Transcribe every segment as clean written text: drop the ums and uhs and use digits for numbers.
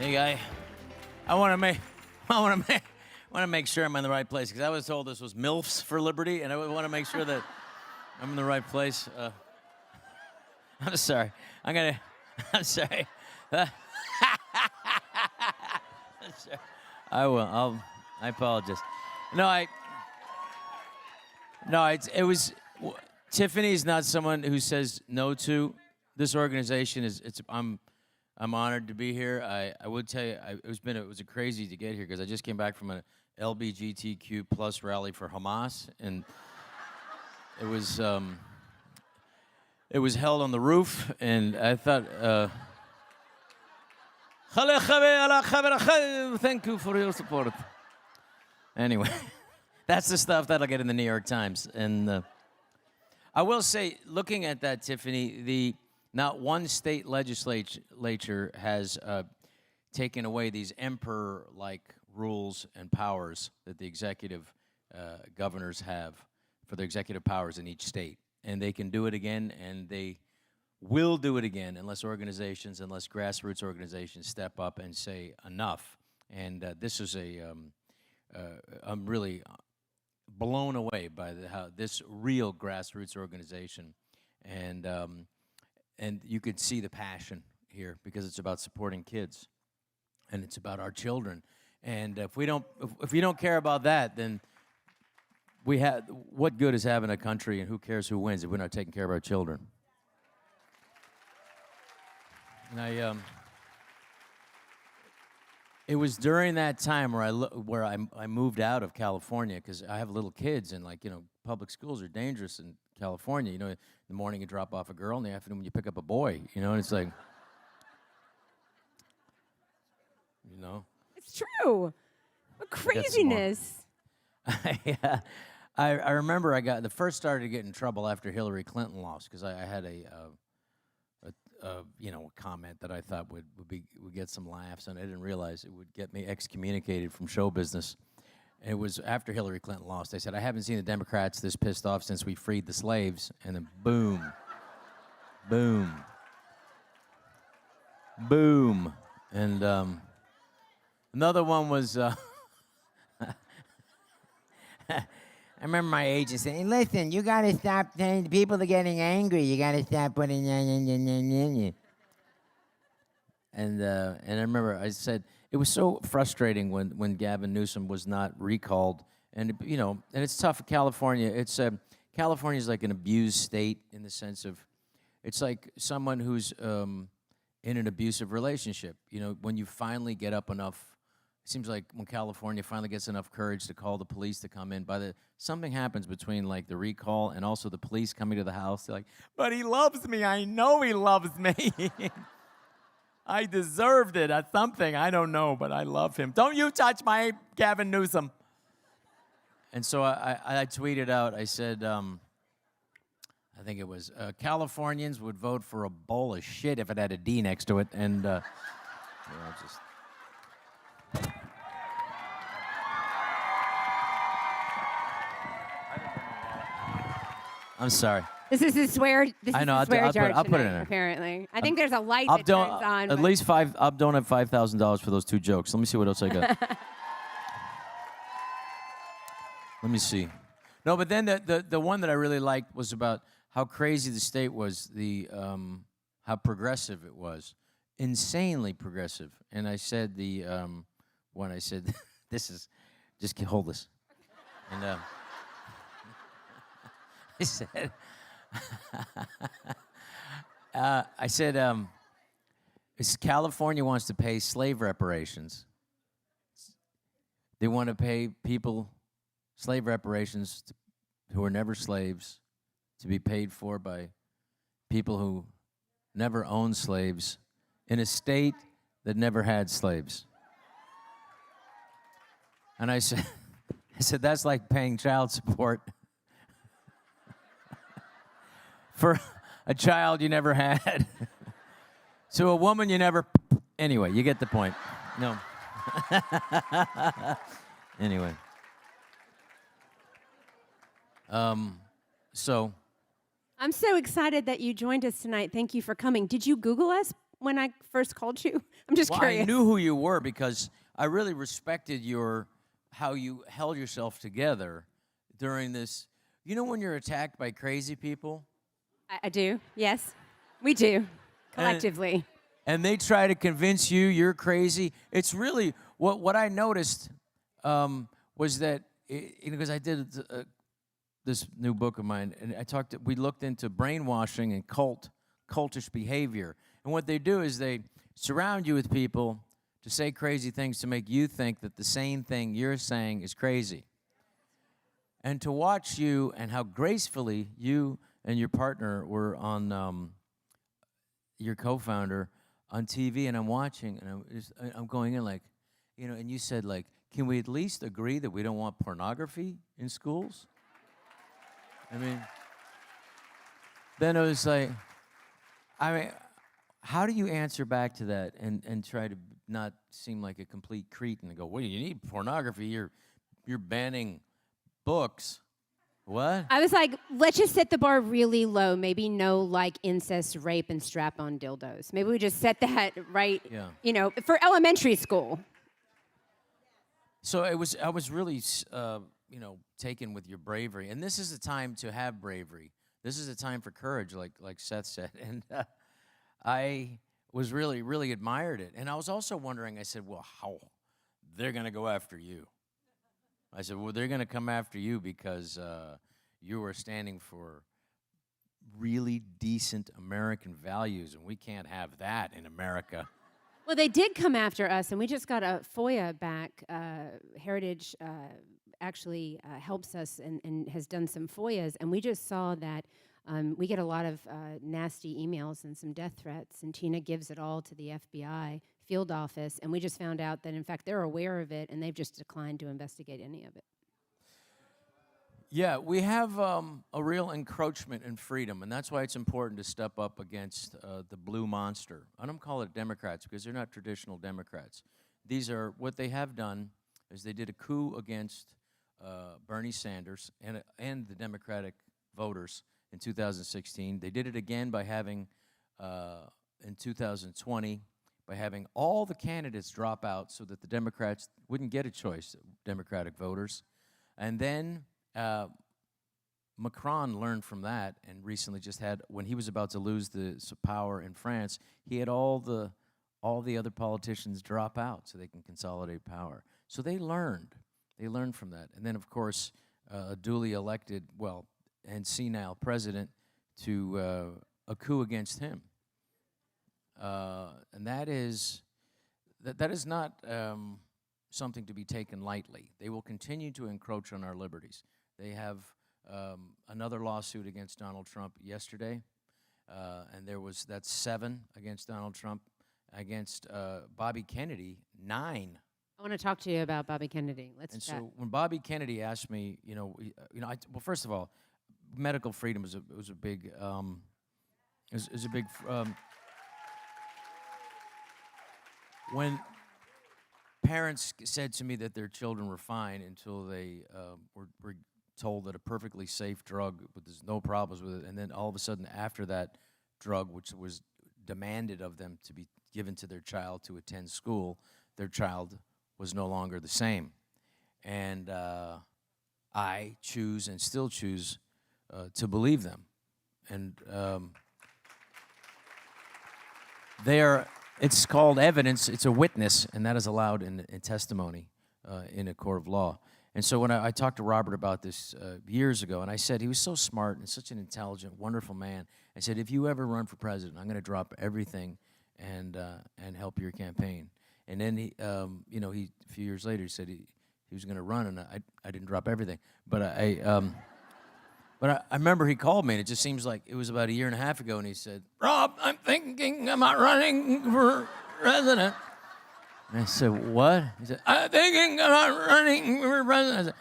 Hey, I want to make, I want to make sure I'm in the right place because I was told this was MILFs for Liberty, and I want to make sure that I'm in the right place. I'm sorry. I'm sorry. I'm sorry. I will. I apologize. It was. Tiffany's not someone who says no to. This organization I'm honored to be here. I would tell you, it was a crazy to get here because I just came back from an LGBTQ plus rally for Hamas, and it was held on the roof, and I thought, thank you for your support. Anyway, that's the stuff that'll get in the New York Times, and I will say, looking at that, Tiffany, not one state legislature has taken away these emperor-like rules and powers that the executive governors have for their executive powers in each state. And they can do it again, and they will do it again unless grassroots organizations step up and say enough. And this is I'm really blown away by how this real grassroots organization, and you could see the passion here because it's about supporting kids, and it's about our children. And if we don't care about that, then what good is having a country, and who cares who wins if we're not taking care of our children? And it was during that time where I moved out of California because I have little kids, and public schools are dangerous in California. In the morning you drop off a girl, in the afternoon you pick up a boy. And it's like, It's true. What craziness. Yeah. I remember I first started getting in trouble after Hillary Clinton lost because I had a comment that I thought would get some laughs, and I didn't realize it would get me excommunicated from show business. And it was after Hillary Clinton lost. I said, I haven't seen the Democrats this pissed off since we freed the slaves. And then boom, boom, boom. And another one was, I remember my agent saying, listen, you got to stop saying people are getting angry. You got to stop putting And I remember I said, it was so frustrating when Gavin Newsom was not recalled. And, and it's tough in California. California's like an abused state in the sense of, it's like someone who's in an abusive relationship. When you finally get up enough, it seems like when California finally gets enough courage to call the police to come in, something happens between the recall and also the police coming to the house. They're like, but he loves me. I know he loves me. I deserved it at something. I don't know, but I love him. Don't you touch my Gavin Newsom. And so I tweeted out, I said, I think it was, Californians would vote for a bowl of shit if it had a D next to it. And I'm sorry. This is a swear. I know. I'll put it in there. Apparently, I think there's a light that turns on. At least I'll donate $5,000 for those two jokes. Let me see what else I got. Let me see. No, but then the one that I really liked was about how crazy the state was, how progressive it was, insanely progressive. And I said when I said, this is, just hold this, and I said. I said, California wants to pay slave reparations. They want to pay people slave reparations who are never slaves to be paid for by people who never owned slaves in a state that never had slaves. And I said, that's like paying child support for a child you never had. So a woman you never... Anyway, you get the point. No. Anyway. So... I'm so excited that you joined us tonight. Thank you for coming. Did you Google us when I first called you? I'm just Well, curious. I knew who you were because I really respected how you held yourself together during this. You know when you're attacked by crazy people? I do. Yes, we do. Collectively. And they try to convince you you're crazy. It's really what I noticed was that because I did this new book of mine, and we looked into brainwashing and cultish behavior. And what they do is they surround you with people to say crazy things to make you think that the same thing you're saying is crazy. And to watch you and how gracefully you and your partner were on your co-founder on TV, and I'm watching, and I'm going in like, and you said like, can we at least agree that we don't want pornography in schools? I mean, then it was like, how do you answer back to that and try to not seem like a complete cretin and go, well, you need pornography, you're banning books. What? I was like, let's just set the bar really low. Maybe no like incest, rape, and strap-on dildos. Maybe we just set that right, for elementary school. So I was really, taken with your bravery. And this is a time to have bravery. This is a time for courage, like Seth said. And I was really, really admired it. And I was also wondering, I said, well, how? They're going to go after you. I said, well, they're going to come after you because you are standing for really decent American values, and we can't have that in America. Well, they did come after us, and we just got a FOIA back. Heritage actually helps us and has done some FOIAs, and we just saw that we get a lot of nasty emails and some death threats, and Tina gives it all to the FBI field office, and we just found out that, in fact, they're aware of it, and they've just declined to investigate any of it. Yeah, we have a real encroachment in freedom, and that's why it's important to step up against the blue monster. I don't call it Democrats because they're not traditional Democrats. These are, what they have done is they did a coup against Bernie Sanders and the Democratic voters in 2016. They did it again by having, in 2020, by having all the candidates drop out so that the Democrats wouldn't get a choice, Democratic voters. And then Macron learned from that and recently just had, when he was about to lose the power in France, he had all the other politicians drop out so they can consolidate power. So they learned from that. And then, of course, a duly elected, and senile president to a coup against him. And that is not something to be taken lightly. They will continue to encroach on our liberties. They have another lawsuit against Donald Trump yesterday, and that's 7 against Donald Trump. Against Bobby Kennedy, 9. I want to talk to you about Bobby Kennedy. Let's chat. So when Bobby Kennedy asked me, first of all, medical freedom was a big, when parents said to me that their children were fine until they were told that a perfectly safe drug, but there's no problems with it, and then all of a sudden after that drug, which was demanded of them to be given to their child to attend school, their child was no longer the same. And I choose and still choose to believe them. And it's called evidence, it's a witness, and that is allowed in testimony in a court of law. And so when I talked to Robert about this years ago, and I said he was so smart and such an intelligent, wonderful man. I said, if you ever run for president, I'm going to drop everything and help your campaign. And then he, a few years later, he said he was going to run, and I didn't drop everything. But I remember he called me, and it just seems like it was about a year and a half ago, and he said, Rob, I'm thinking about running for president. And I said, what? He said, I'm thinking about running for president. I said,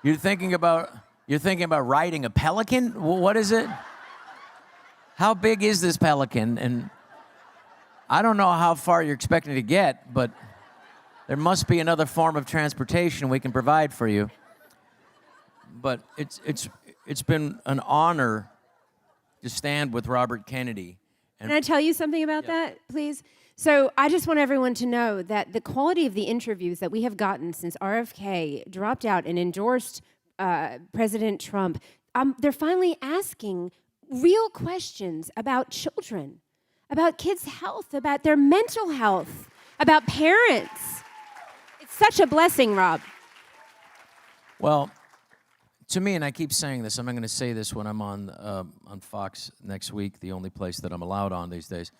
you're thinking about riding a pelican? What is it? How big is this pelican? And I don't know how far you're expecting to get, but there must be another form of transportation we can provide for you. But it's been an honor to stand with Robert Kennedy Can I tell you something about that, please? So I just want everyone to know that the quality of the interviews that we have gotten since RFK dropped out and endorsed President Trump, they're finally asking real questions about children, about kids' health, about their mental health, about parents. It's such a blessing, Rob. Well, to me, and I keep saying this, I'm not going to say this when I'm on Fox next week, the only place that I'm allowed on these days.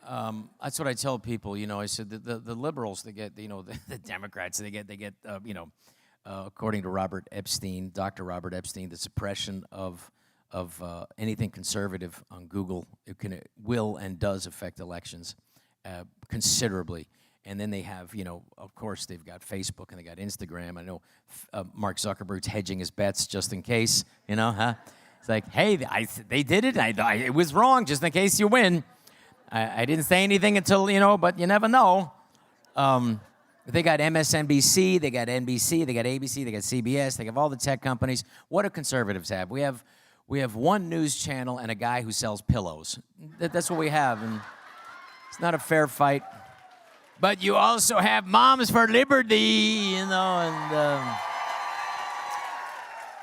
That's what I tell people. You know, I said the liberals, they get, you know, the Democrats, they get, you know, according to Robert Epstein, Dr. Robert Epstein, the suppression of anything conservative on Google will and does affect elections considerably. And then they have, you know, of course, they've got Facebook and they got Instagram. I know Mark Zuckerberg's hedging his bets just in case, you know, huh? It's like, hey, they did it. It was wrong just in case you win. I didn't say anything until, you know, but you never know. They got MSNBC, they got NBC, they got ABC, they got CBS, they have all the tech companies. What do conservatives have? We have one news channel and a guy who sells pillows. That's what we have, and it's not a fair fight. But you also have Moms for Liberty, you know, and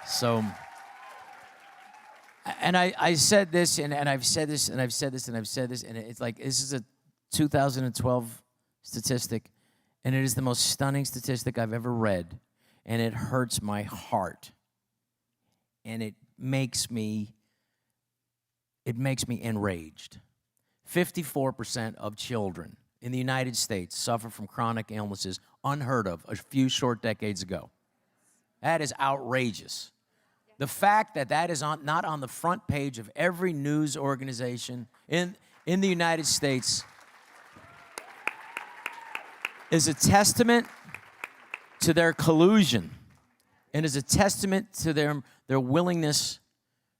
so. And I said this, and I've said this, and I've said this, and I've said this, and it's like, this is a 2012 statistic, and it is the most stunning statistic I've ever read, and it hurts my heart, and it makes me enraged. 54% of children in the United States suffer from chronic illnesses unheard of a few short decades ago. That is outrageous. The fact that is not on the front page of every news organization in the United States is a testament to their collusion and is a testament to their willingness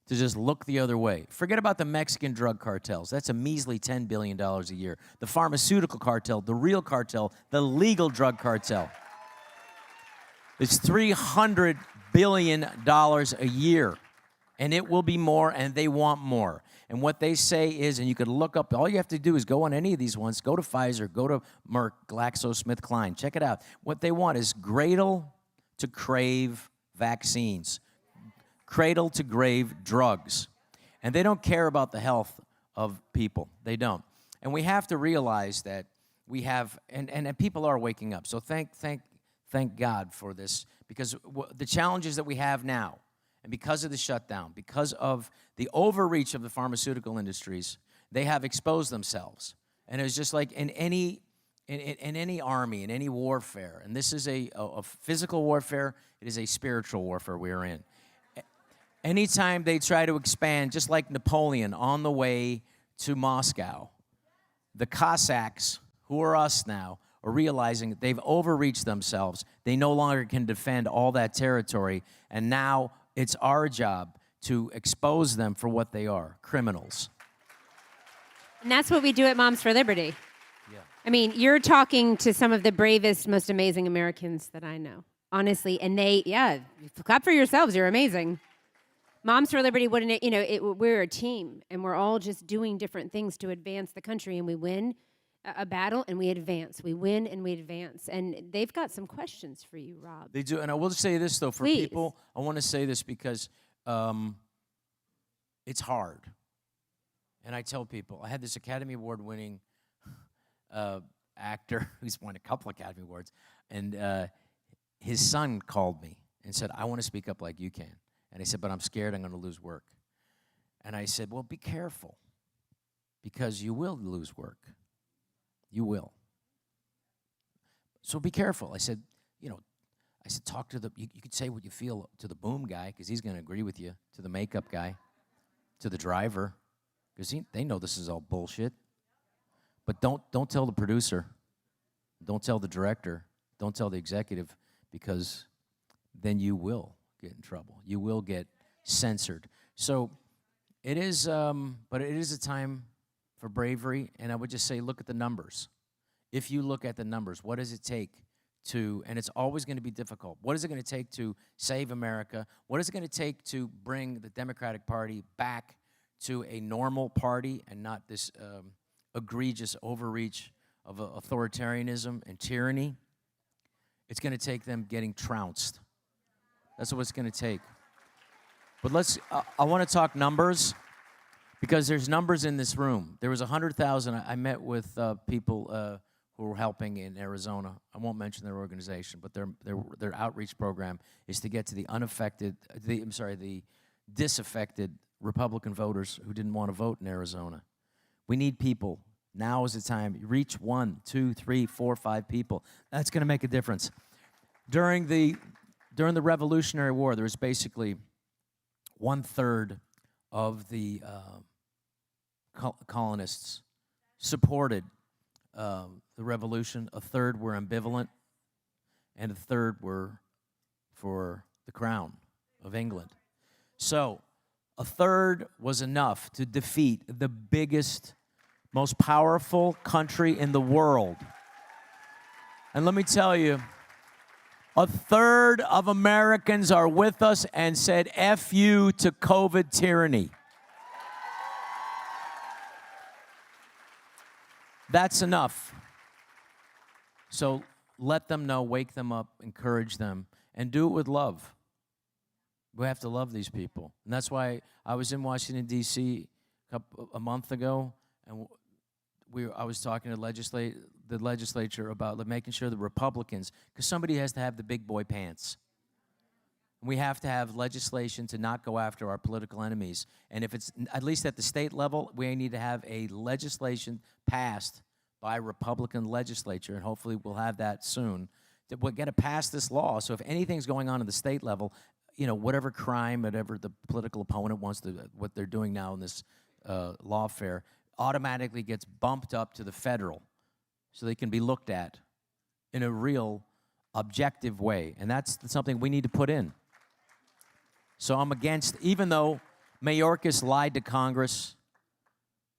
to just look the other way. Forget about the Mexican drug cartels. That's a measly $10 billion a year. The pharmaceutical cartel, the real cartel, the legal drug cartel. It's $300 billion a year, and it will be more, and they want more. And what they say is, and you could look up, all you have to do is go on any of these ones, go to Pfizer, go to Merck, GlaxoSmithKline, check it out. What they want is cradle-to-grave vaccines, cradle-to-grave drugs. And they don't care about the health of people. They don't. And we have to realize that we have, and people are waking up. So thank God for this, because the challenges that we have now, and because of the shutdown, because of the overreach of the pharmaceutical industries, they have exposed themselves. And it's just like in any army, in any warfare, and this is a physical warfare, it is a spiritual warfare we're in. Anytime they try to expand, just like Napoleon on the way to Moscow, the Cossacks, who are us now, are realizing that they've overreached themselves. They no longer can defend all that territory, and now it's our job to expose them for what they are, criminals. And that's what we do at Moms for Liberty. Yeah. I mean, you're talking to some of the bravest, most amazing Americans that I know, honestly, and clap for yourselves, you're amazing. Moms for Liberty, we're a team, and we're all just doing different things to advance the country, and we win a battle and we advance. We win and we advance. And they've got some questions for you, Rob. They do. And I will say this, though, for people, I want to say this because it's hard. And I tell people, I had this Academy Award-winning actor who's won a couple Academy Awards, and his son called me and said, I want to speak up like you can. And I said, but I'm scared I'm going to lose work. And I said, well, be careful, because you will lose work. You will. So be careful. I said, talk to you could say what you feel to the boom guy, because he's going to agree with you, to the makeup guy, to the driver, because they know this is all bullshit. But don't tell the producer. Don't tell the director. Don't tell the executive, because then you will get in trouble. You will get censored. So it is, but it is a time for bravery, and I would just say, look at the numbers. If you look at the numbers, what does it take to, and it's always going to be difficult, what is it going to take to save America? What is it going to take to bring the Democratic Party back to a normal party and not this egregious overreach of authoritarianism and tyranny, it's going to take them getting trounced. That's what it's going to take. But I want to talk numbers, because there's numbers in this room. There was 100,000. I met with people who were helping in Arizona. I won't mention their organization, but their outreach program is to get to the the disaffected Republican voters who didn't want to vote in Arizona. We need people. Now is the time. Reach 1, 2, 3, 4, 5 people. That's going to make a difference. During the Revolutionary War, there was basically 1/3 of the colonists supported the revolution. 1/3 were ambivalent, and 1/3 were for the crown of England. So 1/3 was enough to defeat the biggest, most powerful country in the world. And let me tell you, 1/3 of Americans are with us and said F you to COVID tyranny. That's enough. So let them know, wake them up, encourage them, and do it with love. We have to love these people. And that's why I was in Washington, D.C. a month ago, and I was talking to the legislature about making sure the Republicans, because somebody has to have the big boy pants. We have to have legislation to not go after our political enemies. And if it's, at least at the state level, we need to have a legislation passed by a Republican legislature, and hopefully we'll have that soon. We're going to pass this law, so if anything's going on at the state level, whatever crime, whatever the political opponent wants to, what they're doing now in this lawfare, automatically gets bumped up to the federal, so they can be looked at in a real objective way. And that's something we need to put in. So I'm against, even though Mayorkas lied to Congress,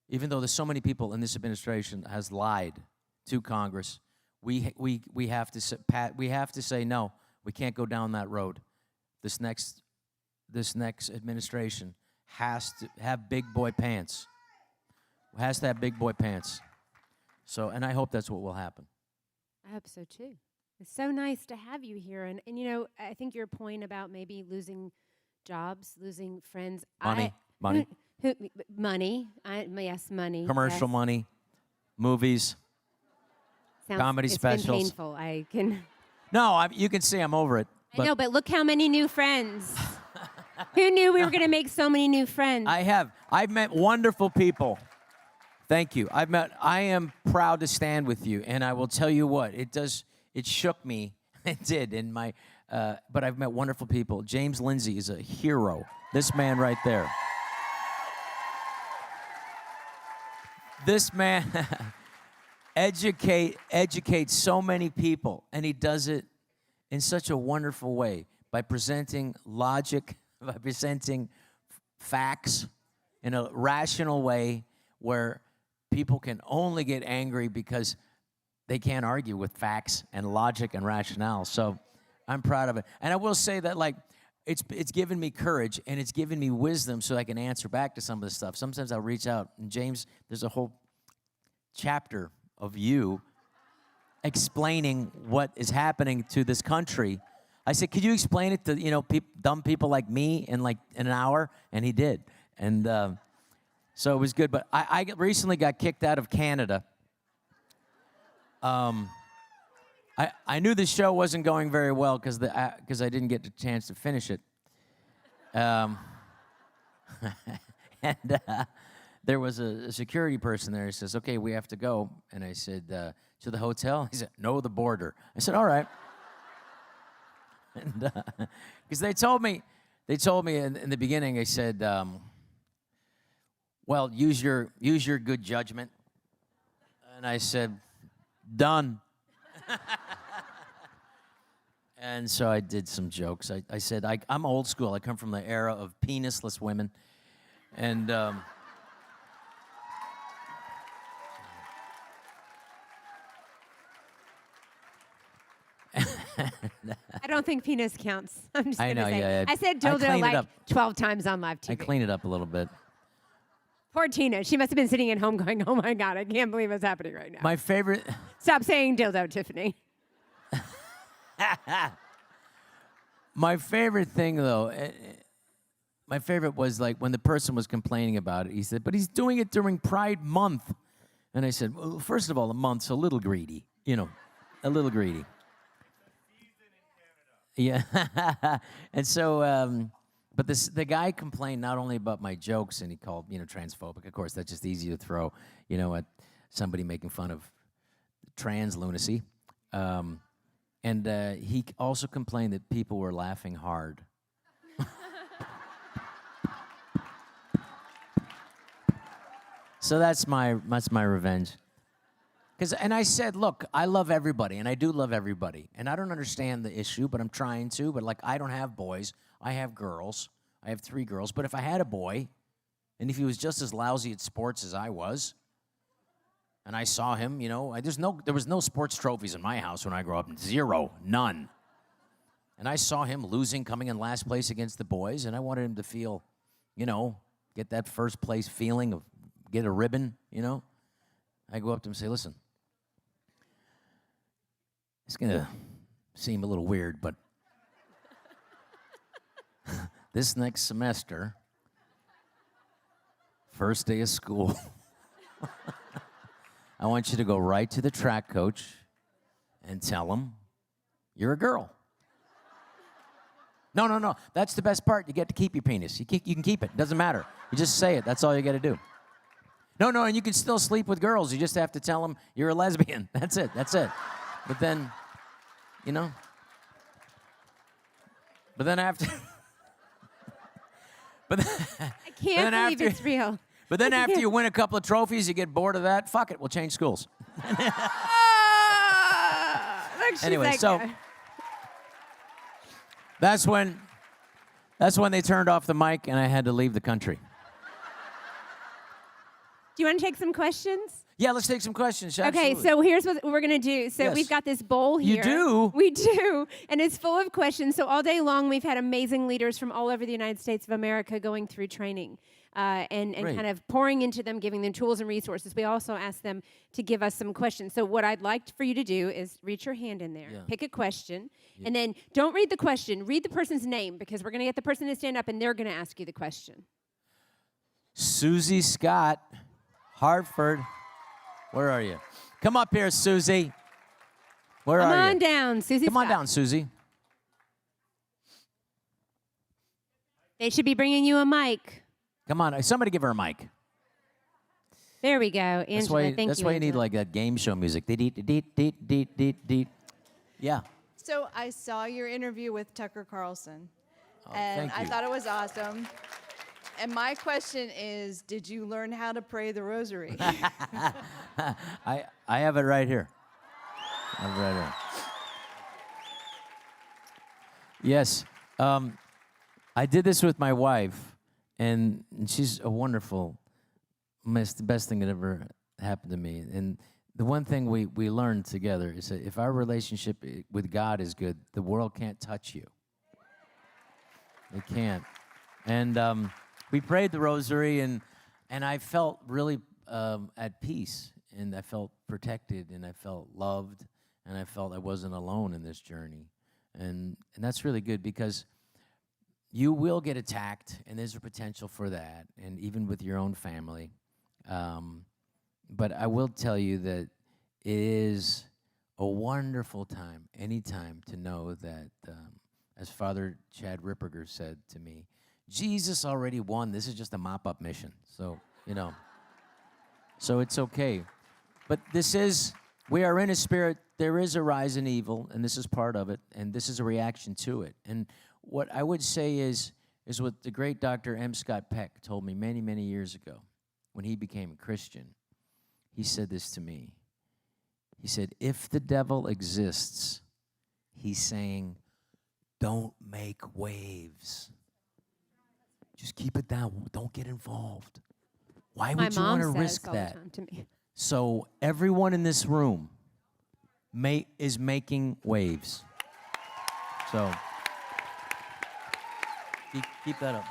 even though there's so many people in this administration has lied to Congress, we have to say no, we can't go down that road. This next administration has to have big boy pants. Has to have big boy pants. So, and I hope that's what will happen. I hope so too. It's so nice to have you here, and I think your point about maybe losing jobs, losing friends. Money. Money. Yes, money. Commercial money, movies, comedy specials. It's been painful. I can. No, you can see I'm over it. I know, but look how many new friends. Who knew we were going to make so many new friends? I've met wonderful people. Thank you. I am proud to stand with you, and I will tell you what, it shook me. It did in my, but I've met wonderful people. James Lindsay is a hero. This man right there. This man educates so many people, and he does it in such a wonderful way by presenting logic, by presenting facts in a rational way where people can only get angry because they can't argue with facts and logic and rationale. So I'm proud of it. And I will say that, it's given me courage and it's given me wisdom so I can answer back to some of this stuff. Sometimes I'll reach out, and James, there's a whole chapter of you explaining what is happening to this country. I said, could you explain it to, dumb people like me in an hour? And he did. And so it was good. But I recently got kicked out of Canada. I knew the show wasn't going very well because I didn't get the chance to finish it. And there was a security person there. He says, okay, we have to go. And I said, to the hotel? He said, no, the border. I said, all right. And because they told me in the beginning, they said, well, use your good judgment. And I said, done. And so I did some jokes. I said, I'm old school. I come from the era of penisless women. And I don't think penis counts. I'm just going to say. Yeah. I said dildo 12 times on live TV. I clean it up a little bit. Poor Tina. She must have been sitting at home going, oh my God, I can't believe what's happening right now. My favorite. Stop saying dildo, Tiffany. My favorite thing, though, my favorite was like when the person was complaining about it. He said, "But he's doing it during Pride Month," and I said, "Well, first of all, the month's a little greedy, a little greedy." Yeah, and so, but the guy complained not only about my jokes, and he called transphobic. Of course, that's just easy to throw, at somebody making fun of trans lunacy. And he also complained that people were laughing hard. So that's my revenge. And I said, look, I love everybody, and I do love everybody, and I don't understand the issue, but I'm trying to. But like, I don't have boys, I have girls. I have 3 girls. But if I had a boy, and if he was just as lousy at sports as I was, and I saw him, there was no sports trophies in my house when I grew up. 0, none. And I saw him losing, coming in last place against the boys, and I wanted him to feel, get that first place feeling of get a ribbon, I go up to him and say, listen, it's going to seem a little weird, but this next semester, first day of school, I want you to go right to the track coach and tell him you're a girl. No. That's the best part. You get to keep your penis. You can keep it. Doesn't matter. You just say it. That's all you got to do. No, and you can still sleep with girls. You just have to tell them you're a lesbian. That's it. But then, But then after... I can't believe it's real. But then after you win a couple of trophies, you get bored of that. Fuck it, we'll change schools. Anyway, so that's when they turned off the mic and I had to leave the country. Do you want to take some questions? Yeah, let's take some questions. Okay, so here's what we're going to do. So we've got this bowl here. You do? We do, and it's full of questions. So all day long, we've had amazing leaders from all over the United States of America going through training and kind of pouring into them, giving them tools and resources. We also asked them to give us some questions. So what I'd like for you to do is reach your hand in there, pick a question, and then don't read the question. Read the person's name, because we're going to get the person to stand up, and they're going to ask you the question. Susie Scott, Hartford. Where are you? Come up here, Susie. Where are you? Come on down, Susie. Come on down, Susie. They should be bringing you a mic. Come on, somebody give her a mic. There we go, Angela. Thank you. That's why you need like that game show music. Yeah. So I saw your interview with Tucker Carlson, and thank you. I thought it was awesome. And my question is, did you learn how to pray the rosary? I have it right here. Yes. I did this with my wife, and she's a wonderful, the best thing that ever happened to me. And the one thing we learned together is that if our relationship with God is good, the world can't touch you. It can't. And we prayed the rosary, and I felt really at peace, and I felt protected, and I felt loved, and I felt I wasn't alone in this journey. And that's really good, because you will get attacked, and there's a potential for that, and even with your own family. But I will tell you that it is a wonderful time, anytime, to know that, as Father Chad Ripperger said to me, Jesus already won. This is just a mop-up mission. So, so it's okay. But we are in a spirit. There is a rise in evil, and this is part of it, and this is a reaction to it. And what I would say is what the great Dr. M. Scott Peck told me many, many years ago when he became a Christian. He said this to me. He said, if the devil exists, he's saying, don't make waves. Just keep it down. Don't get involved. Why would you want to risk that? So everyone in this room is making waves. So keep that up.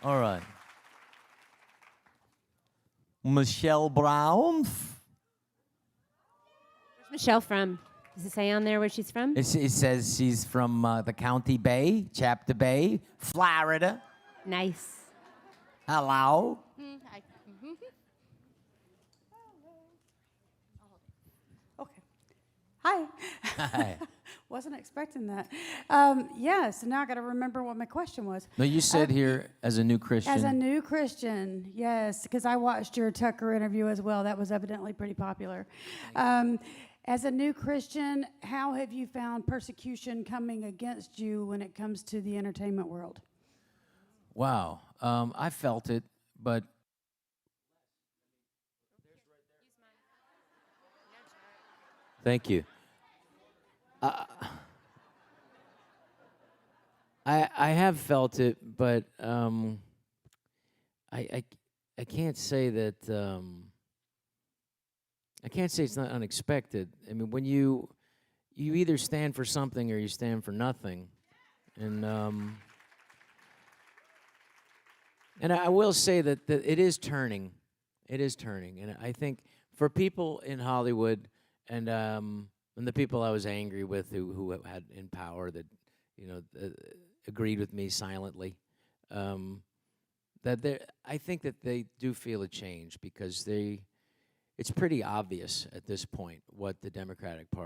All right. Michelle Brown. Where's Michelle from? Does it say on there where she's from? It says she's from the County Bay, Chapter Bay, Florida. Nice. Hello. Okay. Hi. Hi. Wasn't expecting that. So now I got to remember what my question was. No, you said here as a new Christian. As a new Christian, yes, because I watched your Tucker interview as well. That was evidently pretty popular. As a new Christian, how have you found persecution coming against you when it comes to the entertainment world? Wow. I felt it, but thank you. I have felt it, but I can't say that I can't say it's not unexpected. I mean, when you either stand for something or you stand for nothing, and I will say that it is turning. It is turning, and I think for people in Hollywood and the people I was angry with who had in power that agreed with me silently, I think that they do feel a change because it's pretty obvious at this point what the Democratic Party